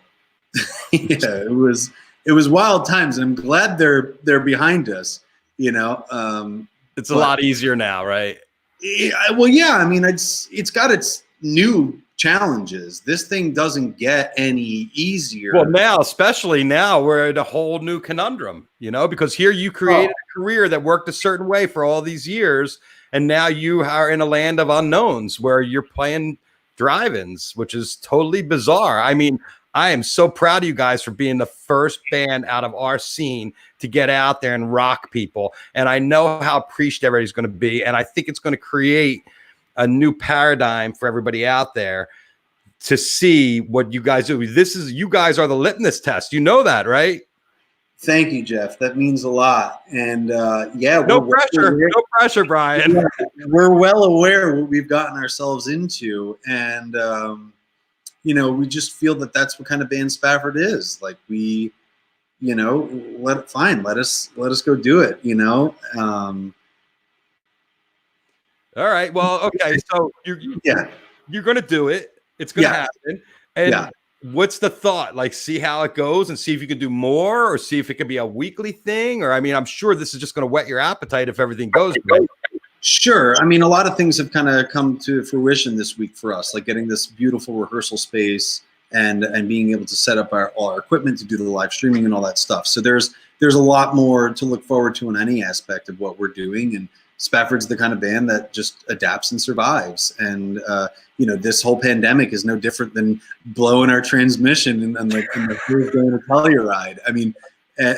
it was wild times. And I'm glad they're behind us, you know. It's a lot easier now, right? Well, yeah, I mean, it's got its new challenges. This thing doesn't get any easier. Well, now, especially now, we're at a whole new conundrum, you know, because here you created a career that worked a certain way for all these years. And now you are in a land of unknowns where you're playing drive-ins, which is totally bizarre. I mean, I am so proud of you guys for being the first band out of our scene to get out there and rock people. And I know how appreciative everybody's going to be. And I think it's going to create a new paradigm for everybody out there to see what you guys do. You guys are the litmus test. You know that, right? Thank you, Jeff. That means a lot. And yeah, no pressure, Brian. Yeah, we're well aware what we've gotten ourselves into. And, you know, we just feel that that's what kind of band Spafford is. Like we, you know, let us go do it, you know? All right. Well, okay. So you're going to do it. It's going to happen. And what's the thought? Like, see how it goes and see if you can do more or see if it could be a weekly thing. Or, I mean, I'm sure this is just going to whet your appetite if everything goes great. Sure. I mean, a lot of things have kind of come to fruition this week for us, like getting this beautiful rehearsal space and being able to set up all our equipment to do the live streaming and all that stuff. So there's a lot more to look forward to in any aspect of what we're doing. And Spafford's the kind of band that just adapts and survives. And, you know, this whole pandemic is no different than blowing our transmission and the crew going to Telluride. I mean,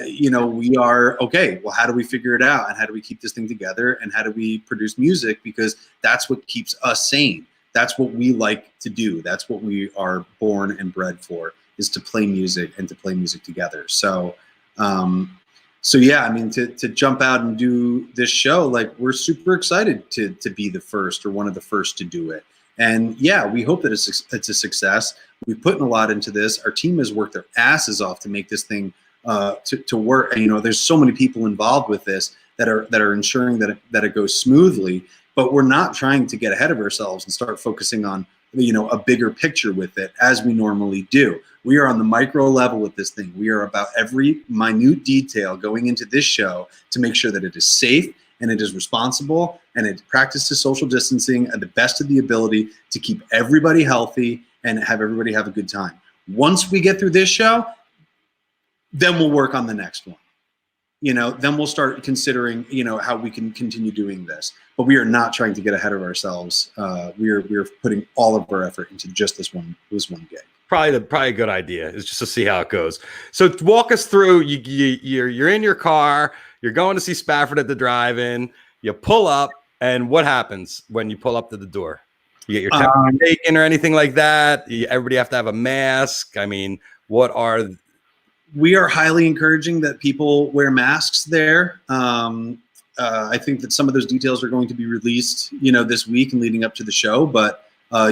you know, we are, okay, well, how do we figure it out? And how do we keep this thing together? And how do we produce music? Because that's what keeps us sane. That's what we like to do. That's what we are born and bred for, is to play music and to play music together. So, so yeah, I mean, to jump out and do this show, like we're super excited to be the first or one of the first to do it. And yeah, we hope that it's a success. We've put in a lot into this. Our team has worked their asses off to make this thing to work. And, you know, there's so many people involved with this that are ensuring that it goes smoothly. but we're not trying to get ahead of ourselves and start focusing on, a bigger picture with it as we normally do. We are on the micro level with this thing. We are about every minute detail going into this show to make sure that it is safe and it is responsible and it practices social distancing at the best of the ability to keep everybody healthy and have everybody have a good time. Once we get through this show, then we'll work on the next one. Then we'll start considering, how we can continue doing this. But we are not trying to get ahead of ourselves. We are putting all of our effort into just this one gig. Probably a good idea is just to see how it goes. So walk us through. You're in your car. You're going to see Spafford at the drive-in. You pull up, and what happens when you pull up to the door? You get your temperature taken or anything like that? Everybody have to have a mask. I mean, we are highly encouraging that people wear masks there. I think that some of those details are going to be released, this week and leading up to the show, but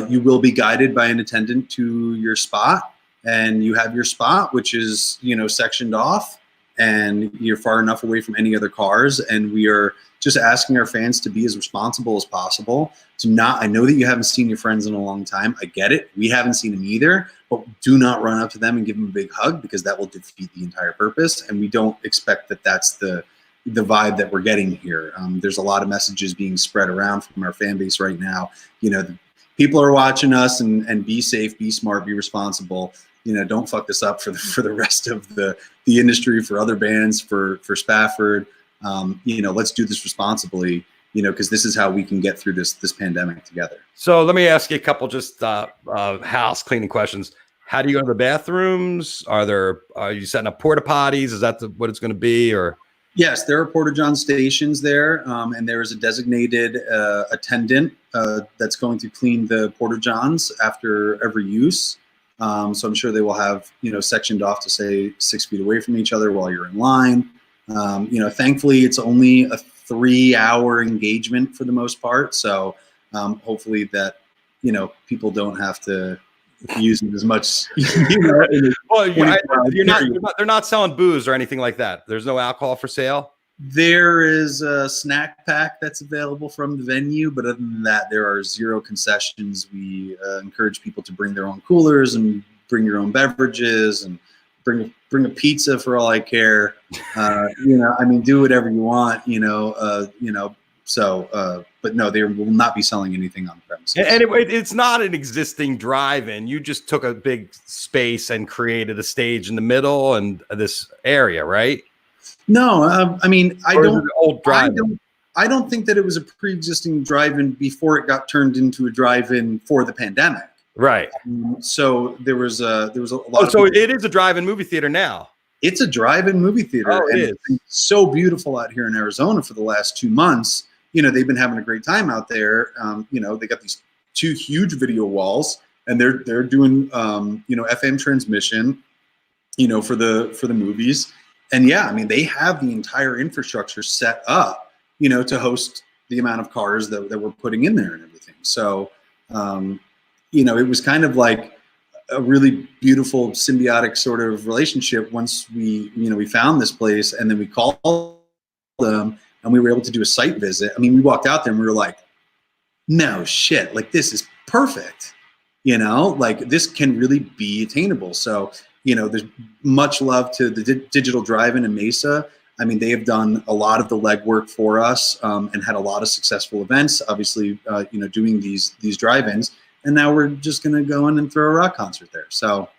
you will be guided by an attendant to your spot, and you have your spot, which is, sectioned off, and you're far enough away from any other cars. And we are just asking our fans to be as responsible as possible. I know that you haven't seen your friends in a long time. I get it. We haven't seen them either, but do not run up to them and give them a big hug, because that will defeat the entire purpose. And we don't expect that that's the vibe that we're getting here. There's a lot of messages being spread around from our fan base right now. People are watching us, and be safe, be smart, be responsible. Don't fuck this up for the rest of the industry, for other bands, for Spafford. Let's do this responsibly, because this is how we can get through this pandemic together. So let me ask you a couple just house cleaning questions. How do you go to the bathrooms? Are you setting up porta potties? Is that what it's going to be? Or yes, there are porta-john stations there, and there is a designated attendant that's going to clean the porta-johns after every use. So I'm sure they will have, sectioned off to say 6 feet away from each other while you're in line. Thankfully, it's only a 3-hour engagement for the most part. So hopefully that, people don't have to use it as much. Well, they're not selling booze or anything like that. There's no alcohol for sale. There is a snack pack that's available from the venue, but other than that, there are 0 concessions. We encourage people to bring their own coolers and bring your own beverages and bring a pizza for all I care. Do whatever you want. But no, they will not be selling anything on premises. And it's not an existing drive-in. You just took a big space and created a stage in the middle and this area, right? No, I don't think that it was a pre-existing drive-in before it got turned into a drive-in for the pandemic. Right. So there was a lot. Oh, so it is a drive-in movie theater now. It's a drive-in movie theater. Oh, it is. It's been so beautiful out here in Arizona for the last 2 months. They've been having a great time out there. They got these 2 huge video walls, and they're doing FM transmission, for the movies. And yeah, they have the entire infrastructure set up, to host the amount of cars that we're putting in there and everything. So, it was kind of like a really beautiful symbiotic sort of relationship once we found this place, and then we called them and we were able to do a site visit. We walked out there and we were like, no shit, like this is perfect. This can really be attainable. So, there's much love to the Digital Drive-In in Mesa. They have done a lot of the legwork for us and had a lot of successful events, obviously, doing these drive-ins. And now we're just going to go in and throw a rock concert there. So,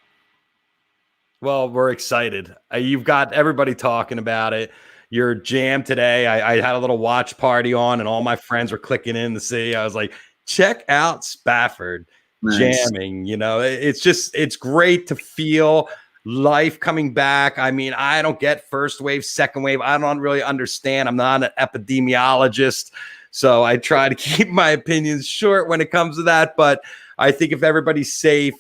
well, we're excited. You've got everybody talking about it. Your jam today, I had a little watch party on, and all my friends were clicking in to see. I was like, check out Spafford. Nice. Jamming. It's great to feel life coming back. I don't get first wave, second wave. I don't really understand. I'm not an epidemiologist, so I try to keep my opinions short when it comes to that. But I think if everybody's safe,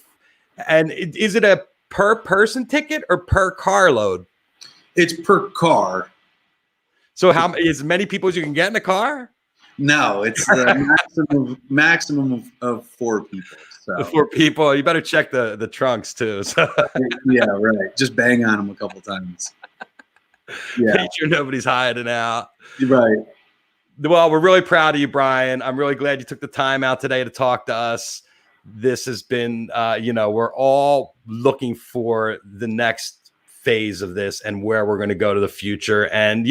and is it a per person ticket or per car load? It's per car. So how as many people as you can get in a car? No, it's the maximum of 4 people. So. 4 people. You better check the trunks too. So. Yeah, right. Just bang on them a couple times. Yeah. Make sure nobody's hiding out. Right. Well, we're really proud of you, Brian. I'm really glad you took the time out today to talk to us. This has been, we're all looking for the next phase of this and where we're going to go to the future. And,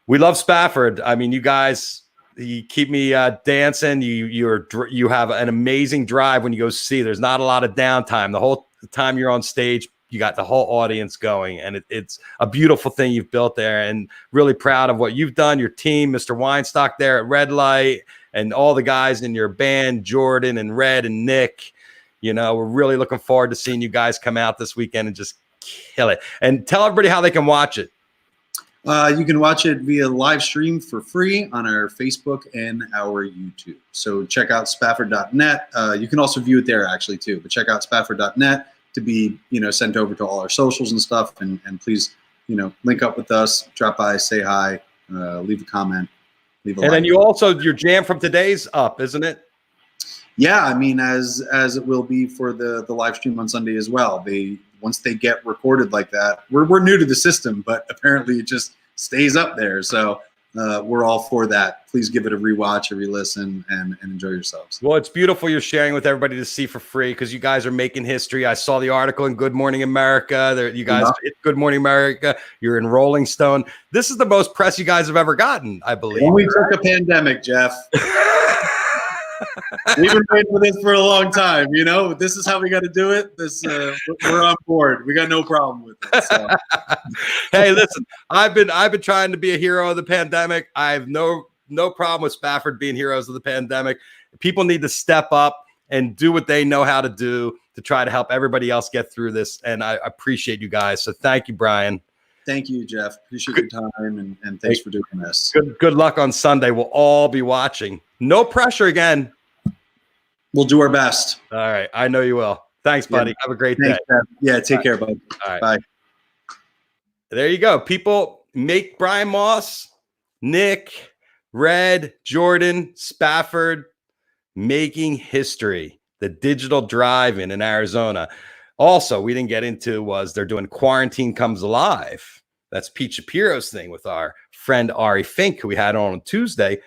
we love Spafford. I mean, you guys, you keep me dancing. You have an amazing drive when you go see. There's not a lot of downtime. The whole time you're on stage, you got the whole audience going, and it's a beautiful thing you've built there, and really proud of what you've done, your team, Mr. Weinstock there at Red Light, and all the guys in your band, Jordan and Red and Nick. We're really looking forward to seeing you guys come out this weekend and just kill it. And tell everybody how they can watch it. You can watch it via live stream for free on our Facebook and our YouTube. So check out Spafford.net. You can also view it there actually too, but check out Spafford.net to be, sent over to all our socials and stuff. And please, link up with us, drop by, say hi, leave a comment, leave a like. And then your jam from today's up, isn't it? Yeah, I mean, as it will be for the live stream on Sunday as well. Once they get recorded like that, we're new to the system, but apparently it just stays up there. So we're all for that. Please give it a rewatch, a re-listen, and enjoy yourselves. Well, it's beautiful you're sharing with everybody to see for free because you guys are making history. I saw the article in Good Morning America. You guys, it's Good Morning America. You're in Rolling Stone. This is the most press you guys have ever gotten, I believe. When we took a pandemic, Jeff. We've been waiting for this for a long time. This is how we got to do it. We're on board. We got no problem with it. So. Hey, listen, I've been trying to be a hero of the pandemic. I have no problem with Spafford being heroes of the pandemic. People need to step up and do what they know how to do to try to help everybody else get through this. And I appreciate you guys. So thank you, Brian. Thank you, Jeff. Appreciate your time and thanks for doing this. Good luck on Sunday. We'll all be watching. No pressure again. We'll do our best. All right. I know you will. Thanks, buddy. Yeah. Have a great day. Jeff. Yeah, take care, bud. All right. Bye. There you go. People, make Brian Moss, Nick, Red, Jordan, Spafford, making history. The digital drive-in in Arizona. Also, we didn't get into was they're doing Quarantine Comes Alive. That's Pete Shapiro's thing with our friend Ari Fink, who we had on Tuesday.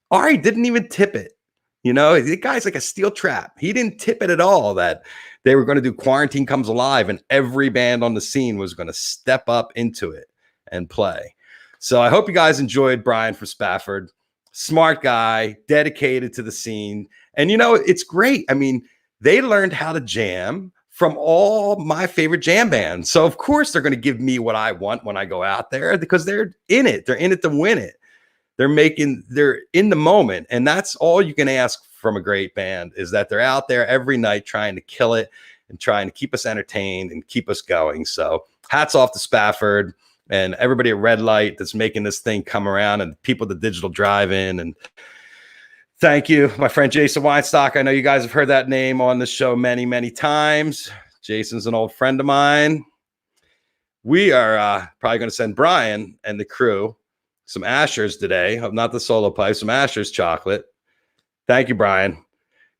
Ari didn't even tip it. The guy's like a steel trap. He didn't tip it at all that they were going to do Quarantine Comes Alive and every band on the scene was going to step up into it and play. So I hope you guys enjoyed Brian from Spafford. Smart guy, dedicated to the scene. And, it's great. I mean, they learned how to jam from all my favorite jam bands. So, of course, they're going to give me what I want when I go out there because they're in it. They're in it to win it. They're in the moment. And that's all you can ask from a great band is that they're out there every night trying to kill it and trying to keep us entertained and keep us going. So hats off to Spafford and everybody at Red Light that's making this thing come around and people at the Digital Drive-In. And thank you, my friend Jason Weinstock. I know you guys have heard that name on the show many, many times. Jason's an old friend of mine. We are probably going to send Brian and the crew some Asher's today, not the solo pipe, some Asher's chocolate. Thank you, Brian,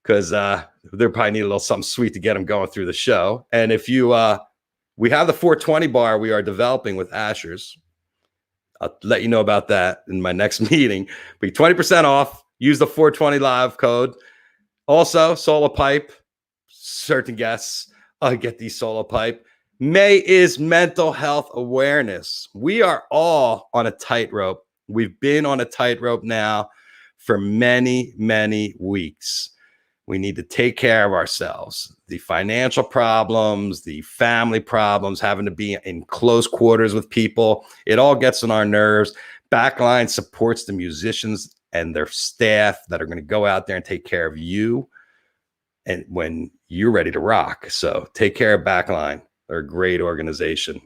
because they probably need a little something sweet to get them going through the show. And if you, we have the 420 bar we are developing with Asher's. I'll let you know about that in my next meeting. Be 20% off. Use the 420 live code. Also, solo pipe. Certain guests get these solo pipe. May is Mental Health Awareness. We are all on a tightrope. We've been on a tightrope now for many, many weeks. We need to take care of ourselves. The financial problems, the family problems, having to be in close quarters with people, it all gets on our nerves. Backline supports the musicians and their staff that are going to go out there and take care of you and when you're ready to rock. So take care of Backline. They're a great organization.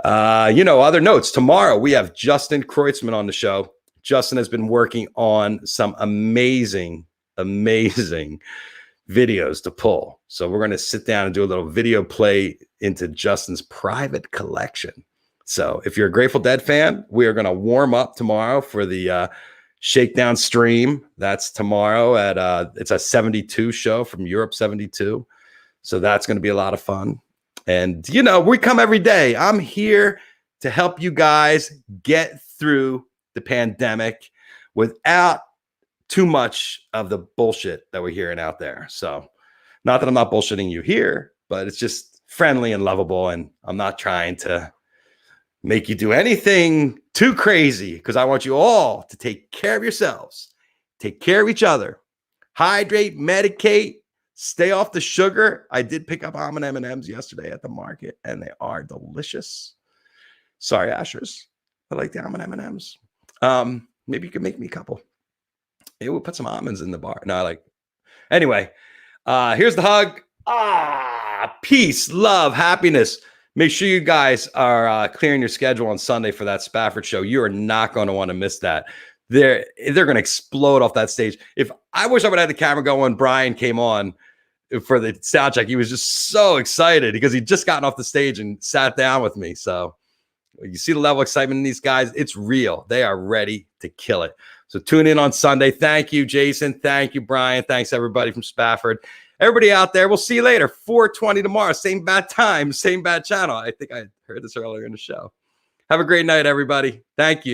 Other notes. Tomorrow, we have Justin Kreutzmann on the show. Justin has been working on some amazing videos to pull. So we're going to sit down and do a little video play into Justin's private collection. So if you're a Grateful Dead fan, we are going to warm up tomorrow for the Shakedown stream. That's tomorrow at it's a 72 show from Europe 72. So that's going to be a lot of fun. And, we come every day. I'm here to help you guys get through the pandemic. without too much of the bullshit that we're hearing out there. So not that I'm not bullshitting you here, but it's just friendly and lovable. And I'm not trying to make you do anything too crazy, because I want you all to take care of yourselves, take care of each other, hydrate, medicate, stay off the sugar. I did pick up almond M&Ms yesterday at the market, and they are delicious. Sorry, Ashers. I like the almond M&Ms. Maybe you could make me a couple. Maybe we'll put some almonds in the bar. No, I like. Anyway, here's the hug. Peace, love, happiness. Make sure you guys are clearing your schedule on Sunday for that Spafford show. You are not going to want to miss that. They're going to explode off that stage. If I wish I would have had the camera go when Brian came on for the sound check. He was just so excited because he'd just gotten off the stage and sat down with me. So you see the level of excitement in these guys. It's real. They are ready to kill it. So tune in on Sunday. Thank you, Jason. Thank you, Brian. Thanks, everybody from Spafford. Everybody out there, we'll see you later. 4:20 tomorrow. Same bad time, same bad channel. I think I heard this earlier in the show. Have a great night, everybody. Thank you.